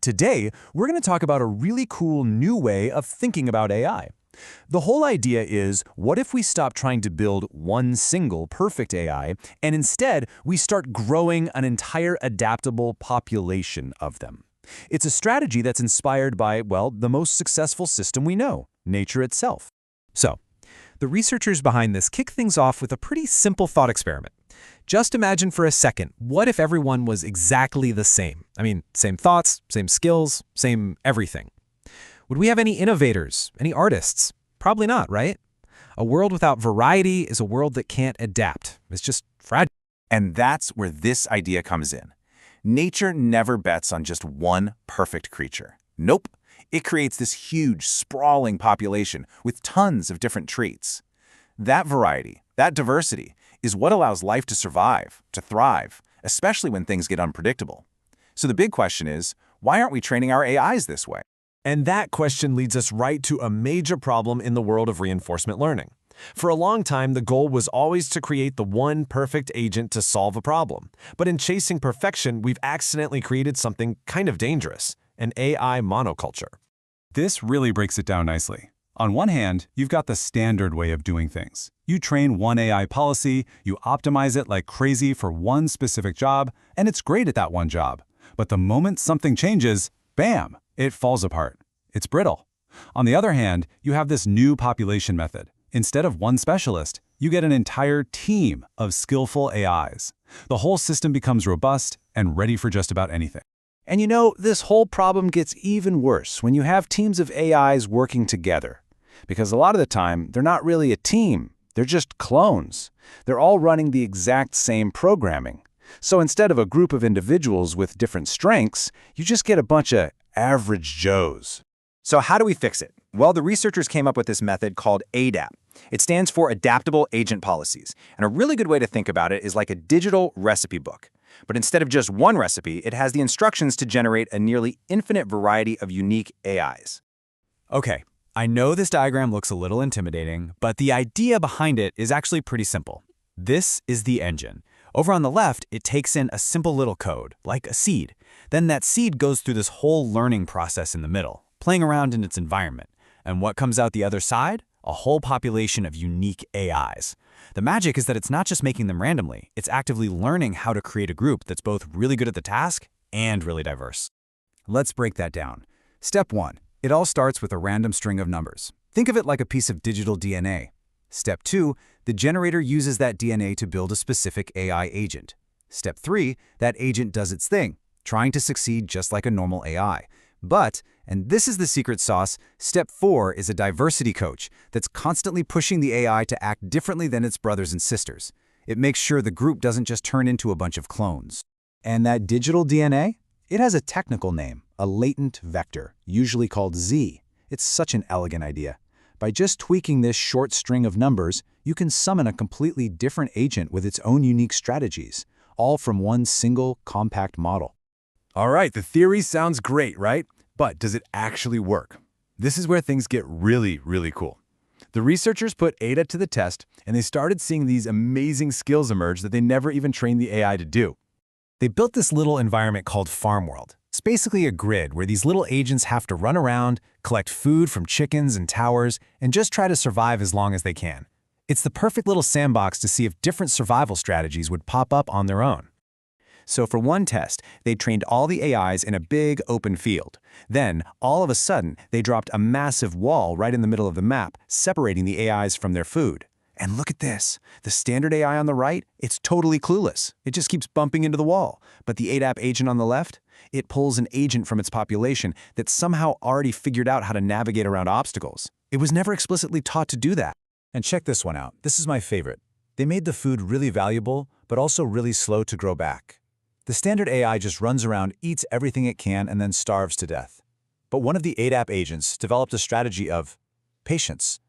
Today, we're going to talk about a really cool new way of thinking about AI. The whole idea is, what if we stop trying to build one single perfect AI, and instead we start growing an entire adaptable population of them? It's a strategy that's inspired by, well, the most successful system we know, nature itself. So, the researchers behind this kick things off with a pretty simple thought experiment. Just imagine for a second, what if everyone was exactly the same? I mean, same thoughts, same skills, same everything. Would we have any innovators, any artists? Probably not, right? A world without variety is a world that can't adapt. It's just fragile. And that's where this idea comes in. Nature never bets on just one perfect creature. Nope. It creates this huge, sprawling population with tons of different traits. That variety, that diversity, is what allows life to survive, to thrive, especially when things get unpredictable. So the big question is, why aren't we training our AIs this way? And that question leads us right to a major problem in the world of reinforcement learning. For a long time, the goal was always to create the one perfect agent to solve a problem. But in chasing perfection, we've accidentally created something kind of dangerous, an AI monoculture. This really breaks it down nicely. On one hand, you've got the standard way of doing things. You train one AI policy, you optimize it like crazy for one specific job, and it's great at that one job. But the moment something changes, bam, it falls apart. It's brittle. On the other hand, you have this new population method. Instead of one specialist, you get an entire team of skillful AIs. The whole system becomes robust and ready for just about anything. And you know, this whole problem gets even worse when you have teams of AIs working together. Because a lot of the time, they're not really a team. They're just clones. They're all running the exact same programming. So instead of a group of individuals with different strengths, you just get a bunch of average Joes. So how do we fix it? Well, the researchers came up with this method called ADAP. It stands for Adaptable Agent Policies. And a really good way to think about it is like a digital recipe book. But instead of just one recipe, it has the instructions to generate a nearly infinite variety of unique AIs. Okay, I know this diagram looks a little intimidating, but the idea behind it is actually pretty simple. This is the engine. Over on the left, it takes in a simple little code, like a seed. Then that seed goes through this whole learning process in the middle, playing around in its environment. And what comes out the other side? A whole population of unique AIs. The magic is that it's not just making them randomly, it's actively learning how to create a group that's both really good at the task and really diverse. Let's break that down. Step 1. It all starts with a random string of numbers. Think of it like a piece of digital DNA. Step 2. The generator uses that DNA to build a specific AI agent. Step 3. That agent does its thing, trying to succeed just like a normal AI. But, and this is the secret sauce, Step 4 is a diversity coach that's constantly pushing the AI to act differently than its brothers and sisters. It makes sure the group doesn't just turn into a bunch of clones. And that digital DNA? It has a technical name, a latent vector, usually called Z. It's such an elegant idea. By just tweaking this short string of numbers, you can summon a completely different agent with its own unique strategies, all from one single, compact model. All right, the theory sounds great, right? But does it actually work? This is where things get really, really cool. The researchers put ADA to the test, and they started seeing these amazing skills emerge that they never even trained the AI to do. They built this little environment called Farm World. It's basically a grid where these little agents have to run around, collect food from chickens and towers, and just try to survive as long as they can. It's the perfect little sandbox to see if different survival strategies would pop up on their own. So for one test, they trained all the AIs in a big open field. Then, all of a sudden, they dropped a massive wall right in the middle of the map, separating the AIs from their food. And look at this. The standard AI on the right, it's totally clueless. It just keeps bumping into the wall. But the ADAP agent on the left, it pulls an agent from its population that somehow already figured out how to navigate around obstacles. It was never explicitly taught to do that. And check this one out. This is my favorite. They made the food really valuable, but also really slow to grow back. The standard AI just runs around, eats everything it can, and then starves to death. But one of the ADAP agents developed a strategy of patience.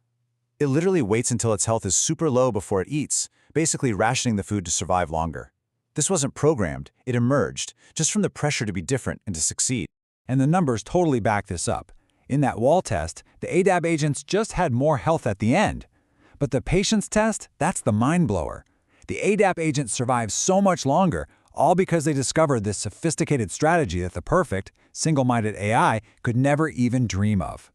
It literally waits until its health is super low before it eats, basically rationing the food to survive longer. This wasn't programmed, it emerged, just from the pressure to be different and to succeed. And the numbers totally back this up. In that wall test, the ADAP agents just had more health at the end. But the patience test, that's the mind blower. The ADAP agent survives so much longer, all because they discovered this sophisticated strategy that the perfect, single-minded AI could never even dream of.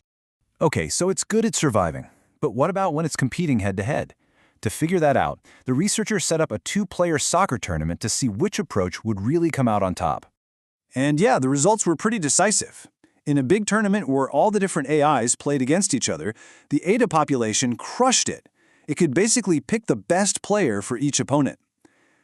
Okay, so it's good at surviving. But what about when it's competing head-to-head? To figure that out, the researchers set up a two-player soccer tournament to see which approach would really come out on top. And yeah, the results were pretty decisive. In a big tournament where all the different AIs played against each other, the ADA population crushed it. It could basically pick the best player for each opponent.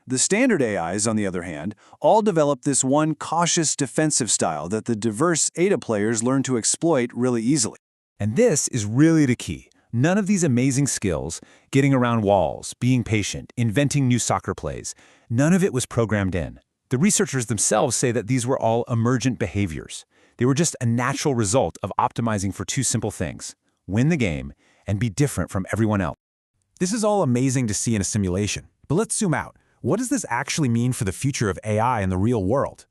The standard AIs, on the other hand, all developed this one cautious defensive style that the diverse ADA players learned to exploit really easily. And this is really the key. None of these amazing skills, getting around walls, being patient, inventing new soccer plays, none of it was programmed in. The researchers themselves say that these were all emergent behaviors. They were just a natural result of optimizing for two simple things: win the game and be different from everyone else. This is all amazing to see in a simulation, but let's zoom out. What does this actually mean for the future of AI in the real world?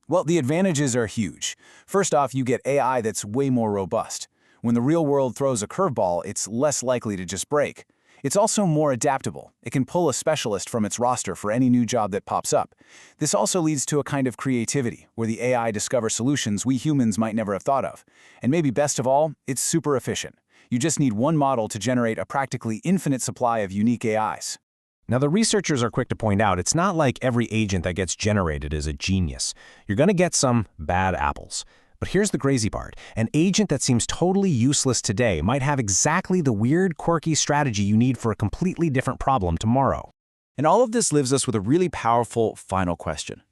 Well, the advantages are huge. First off, you get AI that's way more robust. When the real world throws a curveball, it's less likely to just break. It's also more adaptable. It can pull a specialist from its roster for any new job that pops up. This also leads to a kind of creativity, where the AI discovers solutions we humans might never have thought of. And maybe best of all, it's super efficient. You just need one model to generate a practically infinite supply of unique AIs. Now, the researchers are quick to point out it's not like every agent that gets generated is a genius. You're going to get some bad apples. But here's the crazy part. An agent that seems totally useless today might have exactly the weird, quirky strategy you need for a completely different problem tomorrow. And all of this leaves us with a really powerful final question.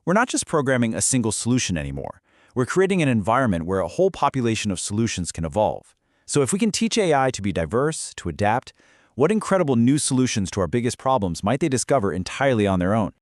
We're not just programming a single solution anymore. We're creating an environment where a whole population of solutions can evolve. So if we can teach AI to be diverse, to adapt, what incredible new solutions to our biggest problems might they discover entirely on their own?